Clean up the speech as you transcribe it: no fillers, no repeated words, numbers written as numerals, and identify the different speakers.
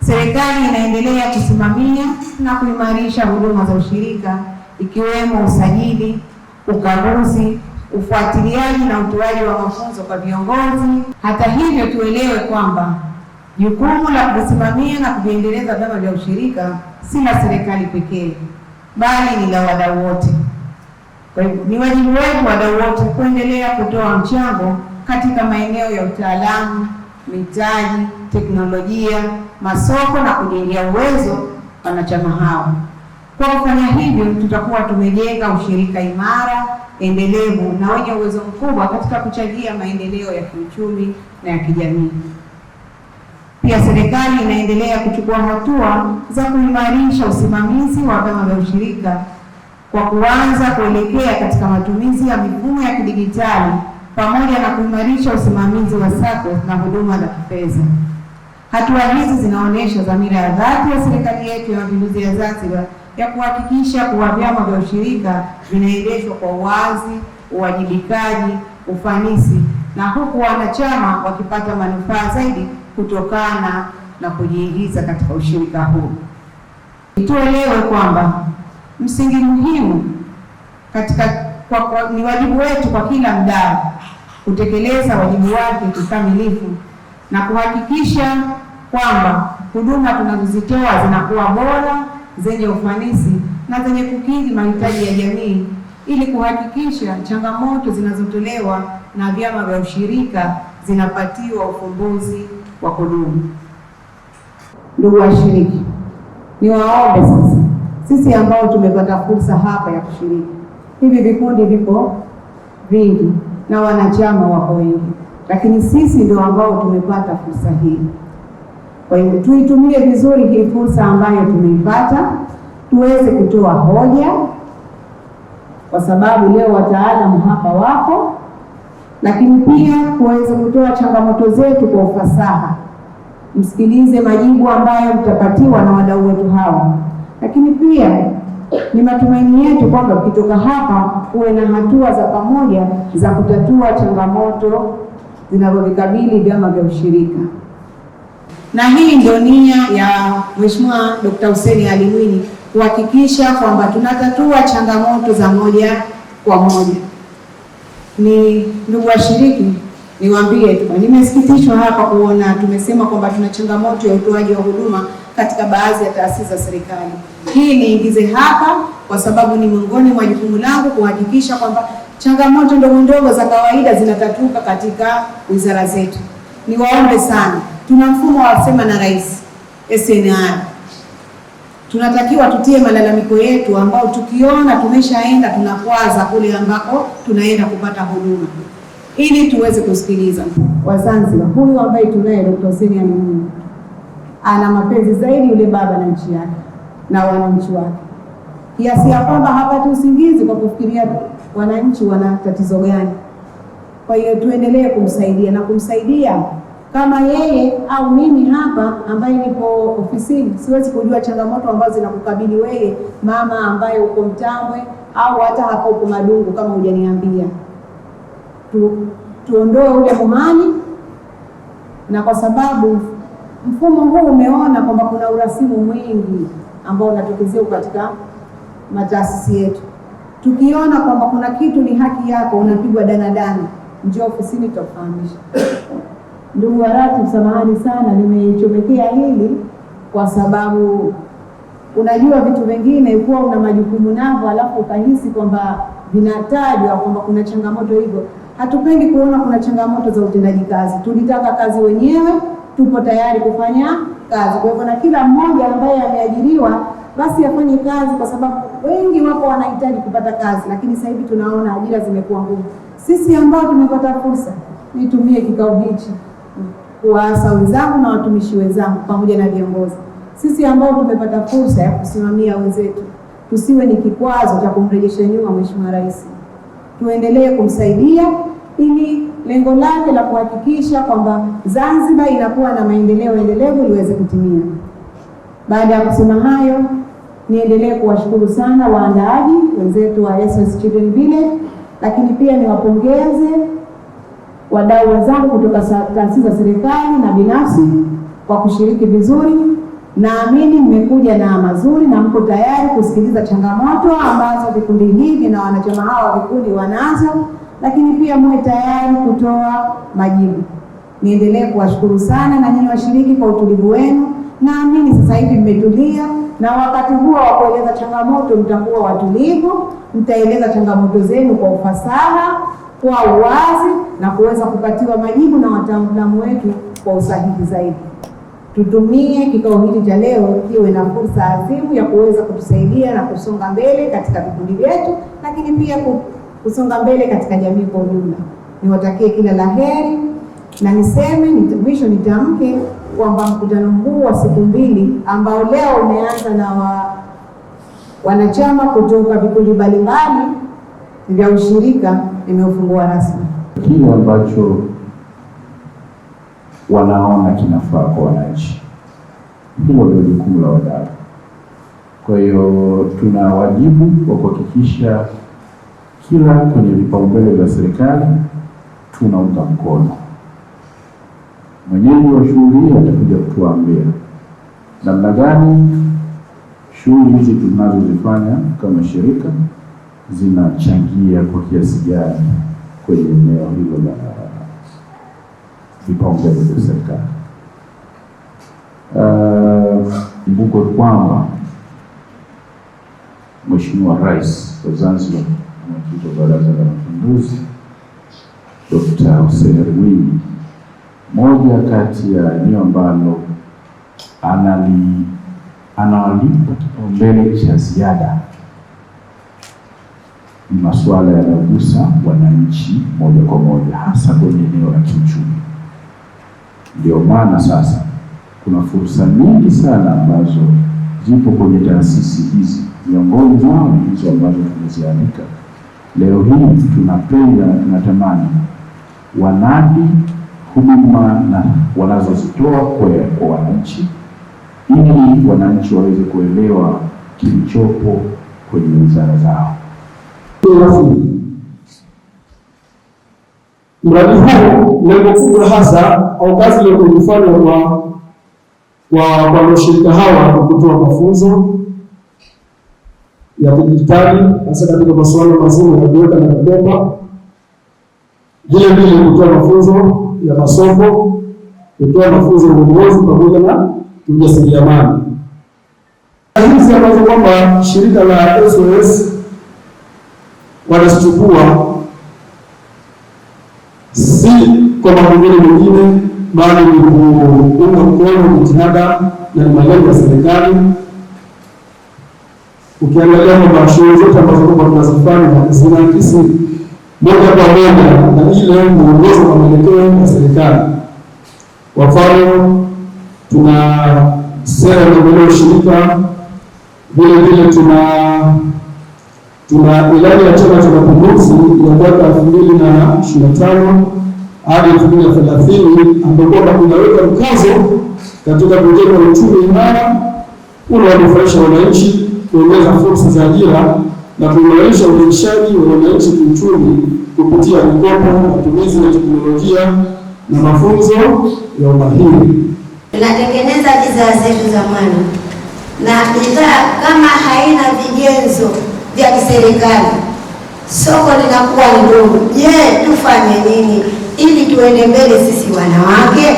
Speaker 1: Serikali inaendelea kusimamia na kuimarisha huduma za ushirika ikiwemo usajili, ukaguzi, ufuatiliaji na utoaji wa mafunzo kwa viongozi. Hata hivyo, tuelewe kwamba jukumu la kusimamia na kuviendeleza vyama vya ushirika si la serikali pekee, bali ni la wadau wote. Kwa hivyo, ni wajibu wetu wadau wote kuendelea kutoa mchango katika maeneo ya utaalamu, mitaji, teknolojia, masoko na kujengea uwezo wanachama hao. Kwa kufanya hivyo, tutakuwa tumejenga ushirika imara, endelevu na wenye uwezo mkubwa katika kuchangia maendeleo ya kiuchumi na ya kijamii. Pia serikali inaendelea kuchukua hatua za kuimarisha usimamizi wa vyama vya ushirika kwa kuanza kuelekea katika matumizi ya mifumo ya kidijitali pamoja na kuimarisha usimamizi wa SACCOS na huduma za kifedha. Hatua hizi zinaonyesha dhamira ya dhati ya serikali yetu ya Mapinduzi ya Zanzibar ya kuhakikisha kuwa vyama vya ushirika vinaendeshwa kwa uwazi, uwajibikaji, ufanisi na huku wanachama wakipata manufaa zaidi kutokana na kujiingiza katika ushirika huu. Tuelewe kwamba msingi muhimu ni wajibu wetu kwa kila mdau kutekeleza wajibu wake kikamilifu na kuhakikisha kwamba huduma tunazozitoa zinakuwa bora, zenye ufanisi na zenye kukidhi mahitaji ya jamii ili kuhakikisha changamoto zinazotolewa na vyama vya ushirika zinapatiwa ufumbuzi wa kudumu. Ndugu washiriki, niwaombe sasa, sisi ambao tumepata fursa hapa ya kushiriki, hivi vikundi vipo vingi na wanachama wako wengi, lakini sisi ndio ambao tumepata fursa hii. Kwa hiyo tuitumie vizuri hii fursa ambayo tumeipata, tuweze kutoa hoja, kwa sababu leo wataalamu hapa wako, lakini pia kuweza kutoa changamoto zetu kwa ufasaha. Msikilize majibu ambayo mtapatiwa na wadau wetu hawa, lakini pia ni matumaini yetu kwamba ukitoka hapa uwe na hatua za pamoja za kutatua changamoto zinazovikabili vyama vya ushirika. Na hii ndio nia ya Mheshimiwa Dr. Hussein Ali Mwinyi, kuhakikisha kwamba tunatatua changamoto za moja kwa moja. Ni ndugu washiriki, niwaambie tu nimesikitishwa hapa kuona tumesema kwamba tuna changamoto ya utoaji wa huduma katika baadhi ya taasisi za serikali. Hii niingize hapa kwa sababu ni miongoni mwa jukumu langu kuhakikisha kwamba changamoto ndogo ndogo za kawaida zinatatuka katika wizara zetu. Niwaombe sana, tuna mfumo wa sema na rais SNR. Tunatakiwa tutie malalamiko yetu ambao tukiona tumeshaenda tunakwaza kule ambako tunaenda kupata huduma, ili tuweze kusikiliza. Wa Zanzibar huyu ambaye tunaye Dr. Hussein Ali Mwinyi ana mapenzi zaidi yule baba na nchi yake na wananchi wake, kiasi ya kwamba hapati usingizi kwa kufikiria wananchi wana tatizo gani. Kwa hiyo tuendelee kumsaidia na kumsaidia kama yeye au mimi hapa ambaye nipo ofisini siwezi kujua changamoto ambazo zinakukabili wewe mama ambaye uko Mtambwe au hata hapo uko Madungu kama hujaniambia. Tuondoe ule muhani, na kwa sababu mfumo huu umeona kwamba kuna urasimu mwingi ambao unatokezea katika mataasisi yetu. Tukiona kwamba kuna kitu ni haki yako unapigwa danadana, njoo ofisini tutafahamisha. Ndugu waratibu, samahani sana nimechomekea hili kwa sababu unajua vitu vingine kuwa una majukumu navyo alafu ukahisi kwamba vinatajwa kwamba kuna changamoto hivyo. Hatupendi kuona kuna changamoto za utendaji kazi. Tulitaka kazi wenyewe, tupo tayari kufanya kazi. Kwa hivyo na kila mmoja ambaye ameajiriwa basi afanye kazi, kwa sababu wengi wapo wanahitaji kupata kazi, lakini sasa hivi tunaona ajira zimekuwa ngumu. Sisi ambao tumepata fursa, nitumie kikao hichi kuwaasa wenzangu na watumishi wenzangu pamoja na viongozi. Sisi ambao tumepata fursa ya kusimamia wenzetu, tusiwe ni kikwazo cha kumrejesha nyuma Mheshimiwa Rais. Tuendelee kumsaidia ili lengo lake la kuhakikisha kwamba Zanzibar inakuwa na maendeleo endelevu liweze kutimia. Baada ya kusema hayo, niendelee kuwashukuru sana waandaaji wenzetu wa SOS Children Village, lakini pia niwapongeze wadau wenzangu kutoka taasisi za serikali na binafsi kwa kushiriki vizuri. Naamini mmekuja na mazuri na mko tayari kusikiliza changamoto ambazo vikundi hivi na wanachama hawa wa vikundi wanazo, lakini pia muwe tayari kutoa majibu. Niendelee kuwashukuru sana na nyinyi washiriki kwa utulivu wenu. Naamini sasa hivi mmetulia, na wakati huo wa kueleza changamoto mtakuwa watulivu, mtaeleza changamoto zenu kwa ufasaha, kwa uwazi na kuweza kupatiwa majibu na wataalamu wetu kwa usahihi zaidi. Tutumie kikao hiki cha leo kiwe na fursa adhimu ya kuweza kutusaidia na kusonga mbele katika vikundi vyetu, lakini pia kusonga mbele katika jamii kwa ujumla. Niwatakie kila la heri, na niseme mwisho nitamke kwamba mkutano huu wa siku 2 ambao leo umeanza na wanachama kutoka vikundi mbalimbali vya ushirika nimeufungua rasmi.
Speaker 2: Kile ambacho wanaona kinafaa kwa wananchi, hilo ndio jukumu la wadau. Kwa hiyo tuna wajibu wa kuhakikisha kila kwenye vipaumbele vya serikali tunaunga mkono. Mwenyeji wa shughuli hii atakuja kutuambia namna gani shughuli hizi tunazozifanya kama shirika zinachangia kwa kiasi gani kwenye eneo hilo la vipaumbele vya serikali. Kumbuka kwamba Mheshimiwa Rais wa Zanzibar, mwenyekiti wa Baraza la Mapinduzi, Dr. Hussein Mwinyi, moja kati ya eneo ambalo anawalipa kipaumbele cha ziada ni masuala yanayogusa wananchi moja kwa moja, hasa kwenye eneo la kiuchumi. Ndio maana sasa kuna fursa nyingi sana ambazo zipo kwenye taasisi hizi, miongoni mwao hizo ambazo tumeziandika. Leo hii tunatamani wanadi huduma na wanazozitoa kwa wananchi, ili wananchi waweze kuelewa kilichopo kwenye wizara zao.
Speaker 3: Mradi huu lengo kubwa hasa au kazi iliyofanywa kwa washirika hawa kwa kutoa mafunzo ya kidijitali hasa katika masuala mazima ya kuweka na kubeba, vile vile kutoa mafunzo ya masoko, kutoa mafunzo ya uongozi pamoja na ujasiriamali. Hizi ambazo kwamba shirika la SOS wanazichukua si kwa mambo mengine, bali ni kuunga mkono jitihada na malengo ya serikali. Ukiangalia kwamba shughuli zote ambazo kwamba tunazifanya zinaakisi moja kwa moja na ile mwongozo wa maelekeo ya serikali. Kwa mfano, tuna sera ya maendeleo ya shirika, vile vile tuna ilani ya Chama cha Mapinduzi ya mwaka 2025 hadi 2030 ambapo tunaweka mkazo katika kujenga uchumi imara unaonufaisha wananchi, kuongeza fursa za ajira na kuimarisha uendeshaji wa wananchi kiuchumi kupitia mikopo, matumizi ya teknolojia na mafunzo ya umahiri.
Speaker 4: Tunatengeneza bidhaa zetu za mwana, na bidhaa kama haina vigezo vya kiserikali, soko linakuwa ndogo. Je, tufanye nini ili tuende mbele sisi wanawake?